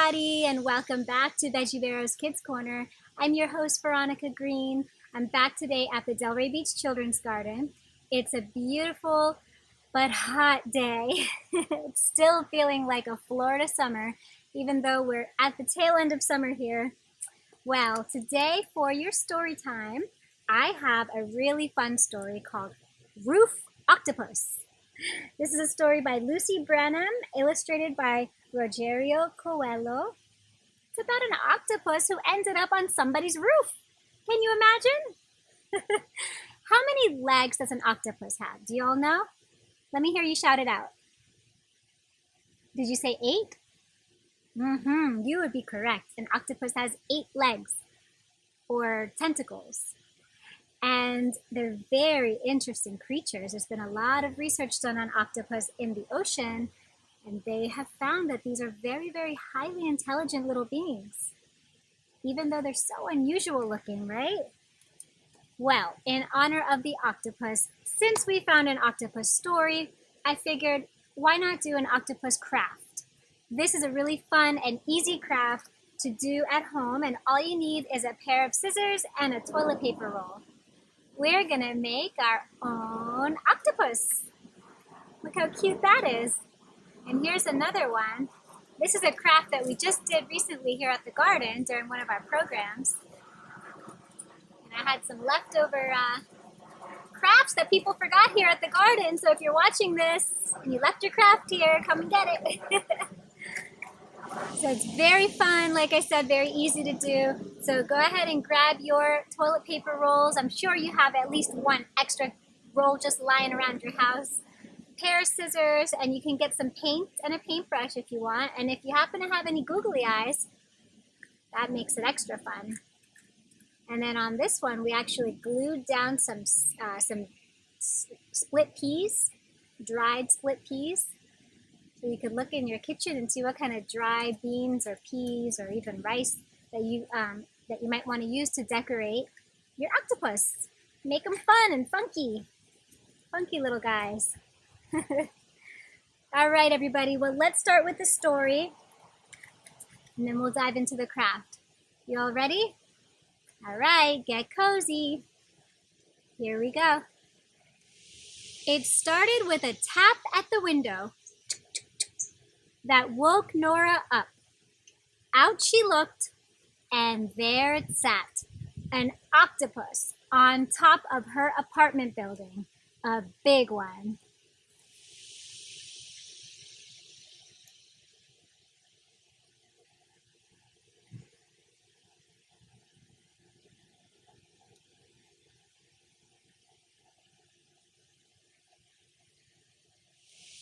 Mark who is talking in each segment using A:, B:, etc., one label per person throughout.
A: everybody, and welcome back to Veggie Vero's Kids Corner. I'm your host, Veronica Green. I'm back today at the Delray Beach Children's Garden. It's a beautiful but hot day. It's still feeling like a Florida summer, even though we're at the tail end of summer here. Well, today for your story time, I have a really fun story called Roof Octopus. This is a story by Lucy Branam, illustrated by Rogerio Coelho. It's about an octopus who ended up on somebody's roof. Can you imagine? How many legs does an octopus have? Do you all know? Let me hear you shout it out. Did you say 8? You would be correct. An octopus has 8 legs or tentacles. And they're very interesting creatures. There's been a lot of research done on octopus in the ocean, and they have found that these are very, very highly intelligent little beings, even though they're so unusual looking, right? Well, in honor of the octopus, since we found an octopus story, I figured, why not do an octopus craft? This is a really fun and easy craft to do at home, and all you need is a pair of scissors and a toilet paper roll. We're gonna make our own octopus. Look how cute that is. And here's another one. This is a craft that we just did recently here at the garden during one of our programs. And I had some leftover crafts that people forgot here at the garden. So if you're watching this and you left your craft here, come and get it. So it's very fun, like I said, very easy to do. So go ahead and grab your toilet paper rolls. I'm sure you have at least one extra roll just lying around your house. Pair of scissors, and you can get some paint and a paintbrush if you want. And if you happen to have any googly eyes, that makes it extra fun. And then on this one, we actually glued down some split peas, dried split peas. So you could look in your kitchen and see what kind of dried beans or peas or even rice that you might want to use to decorate your octopus. Make them fun and funky. Funky little guys. All right, everybody. Well, let's start with the story, and then we'll dive into the craft. You all ready? All right, get cozy. Here we go. It started with a tap at the window that woke Nora up. Out she looked, and there it sat, an octopus on top of her apartment building, a big one.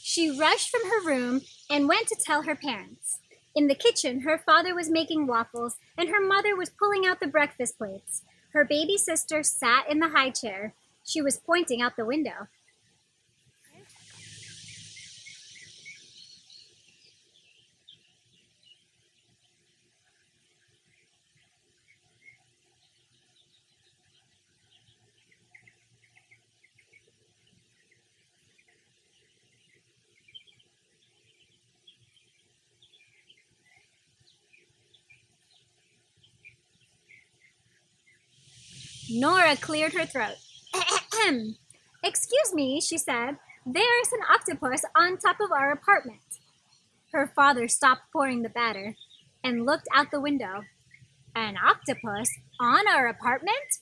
A: She rushed from her room and went to tell her parents. In the kitchen, her father was making waffles and her mother was pulling out the breakfast plates. Her baby sister sat in the high chair. She was pointing out the window. Nora cleared her throat. Excuse me, she said. There's an octopus on top of our apartment. Her father stopped pouring the batter and looked out the window. An octopus on our apartment?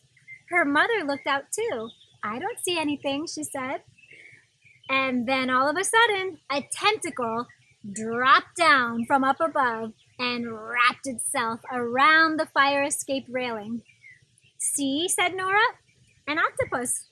A: Her mother looked out too. I don't see anything, she said. And then all of a sudden, a tentacle dropped down from up above and wrapped itself around the fire escape railing. See, said Nora, an octopus.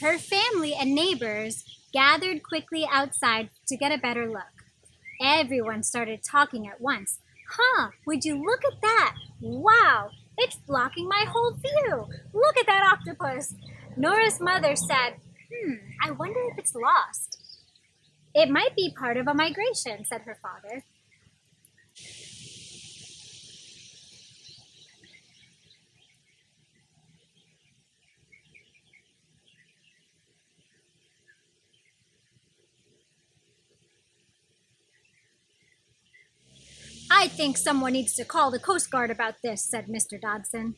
A: Her family and neighbors gathered quickly outside to get a better look. Everyone started talking at once. Would you look at that? Wow, it's blocking my whole view. Look at that octopus. Nora's mother said, I wonder if it's lost. It might be part of a migration, said her father. I think someone needs to call the Coast Guard about this, said Mr. Dodson.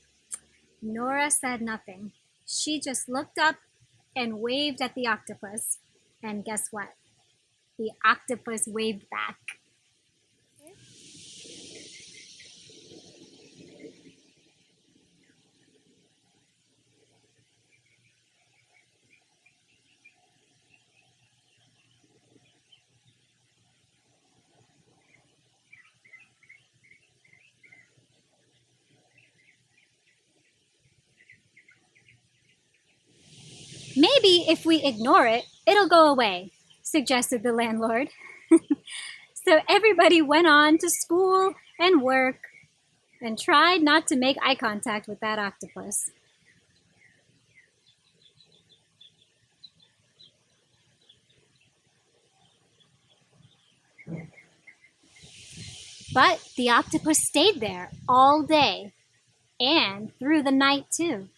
A: Nora said nothing. She just looked up and waved at the octopus. And guess what? The octopus waved back. Maybe if we ignore it, it'll go away, suggested the landlord. So everybody went on to school and work and tried not to make eye contact with that octopus. But the octopus stayed there all day and through the night too.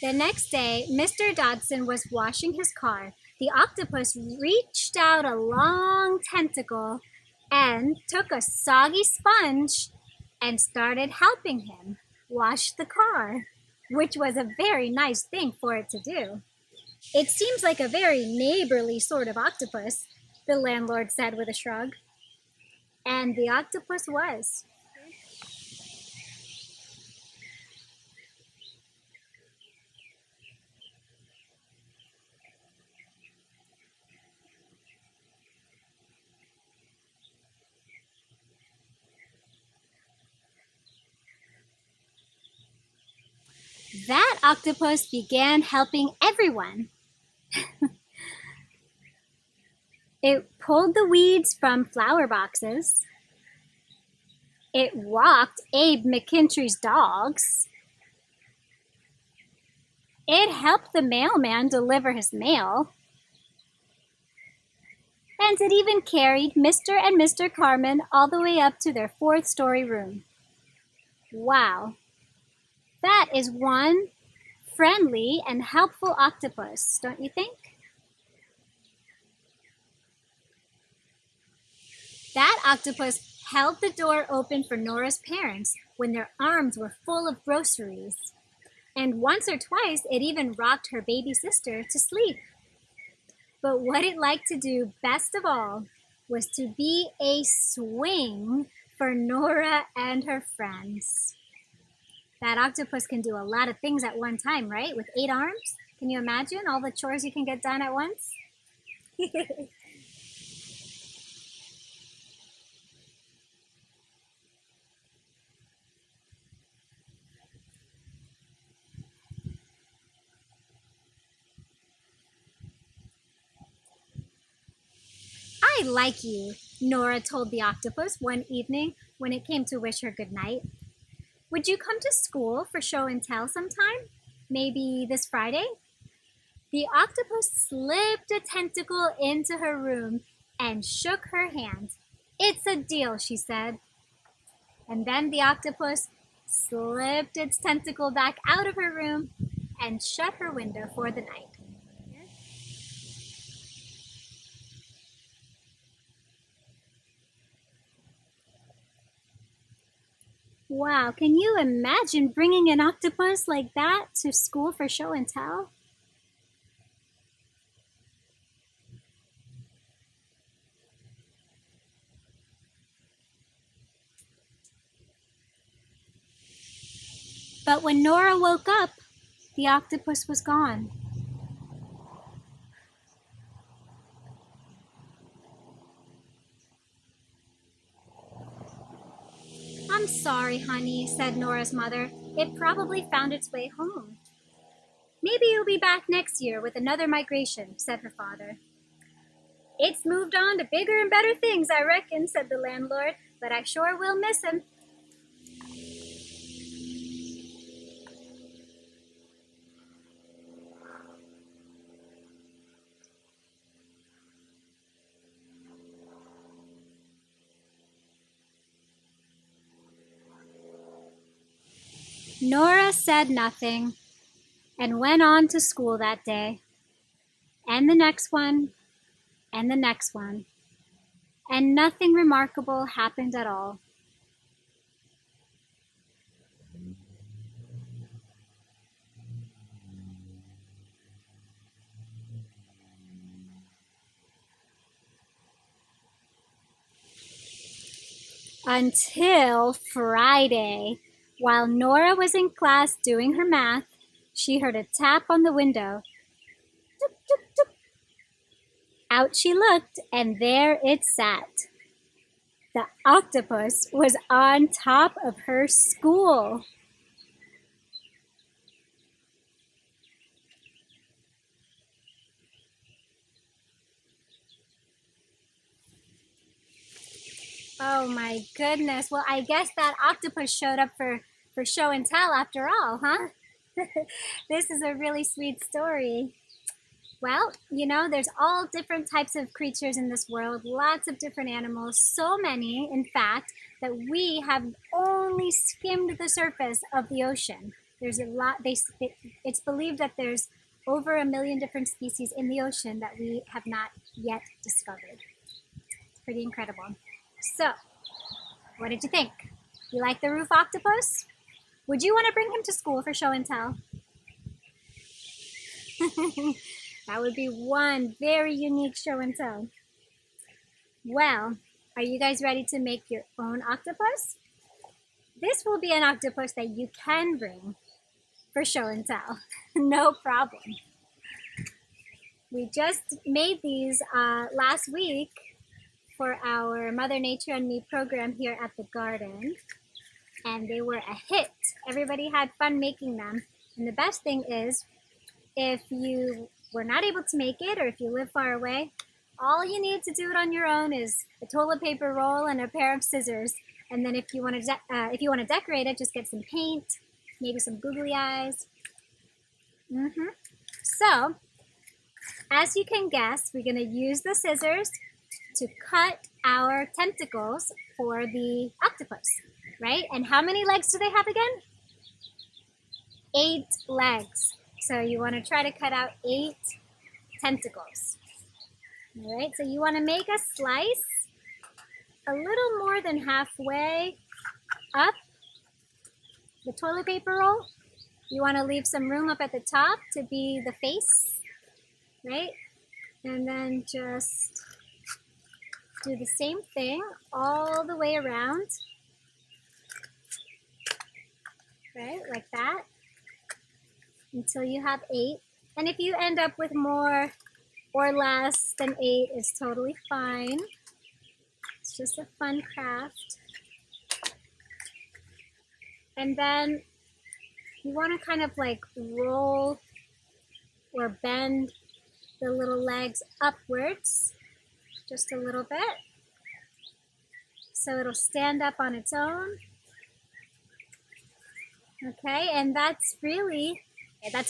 A: The next day, Mr. Dodson was washing his car. The octopus reached out a long tentacle and took a soggy sponge and started helping him wash the car, which was a very nice thing for it to do. It seems like a very neighborly sort of octopus, the landlord said with a shrug. And the octopus was. That octopus began helping everyone. It pulled the weeds from flower boxes. It walked Abe McKintrey's dogs. It helped the mailman deliver his mail. And it even carried Mr. and Mr. Carmen all the way up to their fourth-story room. Wow. That is one friendly and helpful octopus, don't you think? That octopus held the door open for Nora's parents when their arms were full of groceries. And once or twice, it even rocked her baby sister to sleep. But what it liked to do best of all was to be a swing for Nora and her friends. That octopus can do a lot of things at one time, right? With 8 arms? Can you imagine all the chores you can get done at once? I like you, Nora told the octopus one evening when it came to wish her good night. Would you come to school for show and tell sometime? Maybe this Friday? The octopus slipped a tentacle into her room and shook her hand. It's a deal, she said. And then the octopus slipped its tentacle back out of her room and shut her window for the night. Wow, can you imagine bringing an octopus like that to school for show and tell? But when Nora woke up, the octopus was gone. I'm sorry, honey, said Nora's mother. It probably found its way home. Maybe you'll be back next year with another migration, said her father. It's moved on to bigger and better things, I reckon, said the landlord, but I sure will miss him. Nora said nothing and went on to school that day, and the next one, and the next one, and nothing remarkable happened at all. Until Friday, while Nora was in class doing her math, she heard a tap on the window. Toop, toop, toop. Out she looked, and there it sat. The octopus was on top of her school. Oh my goodness. Well, I guess that octopus showed up for show and tell after all, huh? This is a really sweet story. Well, you know, there's all different types of creatures in this world, lots of different animals, so many, in fact, that we have only skimmed the surface of the ocean. There's a lot, it's believed that there's over 1 million different species in the ocean that we have not yet discovered. It's pretty incredible. So, what did you think? You like the roof octopus? Would you want to bring him to school for show and tell? That would be one very unique show and tell. Well, are you guys ready to make your own octopus? This will be an octopus that you can bring for show and tell. No problem. We just made these last week for our Mother Nature and Me program here at the garden, and they were a hit. Everybody had fun making them. And the best thing is, if you were not able to make it, or if you live far away, all you need to do it on your own is a toilet paper roll and a pair of scissors. And then if you want to decorate it, just get some paint, maybe some googly eyes. So, as you can guess, we're going to use the scissors to cut our tentacles for the octopus, right? And how many legs do they have again? 8 legs. So you want to try to cut out 8 tentacles. All right, so you want to make a slice a little more than halfway up the toilet paper roll. You want to leave some room up at the top to be the face, right? And then just do the same thing all the way around, right, like that, until you have 8. And if you end up with more or less than 8, it's totally fine. It's just a fun craft. And then you want to kind of like roll or bend the little legs upwards just a little bit, so it'll stand up on its own. Okay, and that's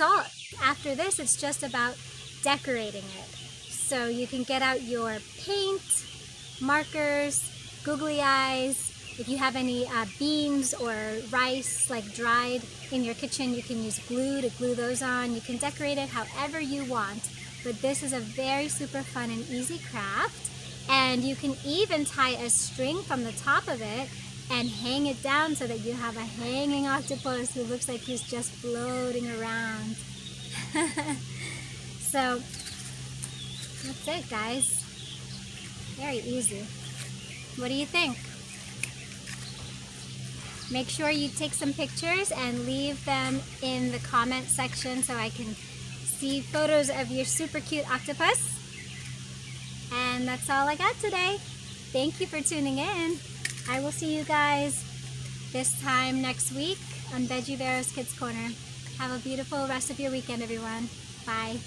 A: all. After this, it's just about decorating it. So you can get out your paint, markers, googly eyes. If you have any beans or rice, like dried, in your kitchen, you can use glue to glue those on. You can decorate it however you want. But this is a very super fun and easy craft. And you can even tie a string from the top of it and hang it down so that you have a hanging octopus who looks like he's just floating around. So that's it, guys. Very easy. What do you think? Make sure you take some pictures and leave them in the comment section so I can see photos of your super cute octopus. And that's all I got today. Thank you for tuning in. I will see you guys this time next week on Veggie Vero's Kids Corner. Have a beautiful rest of your weekend, everyone. Bye.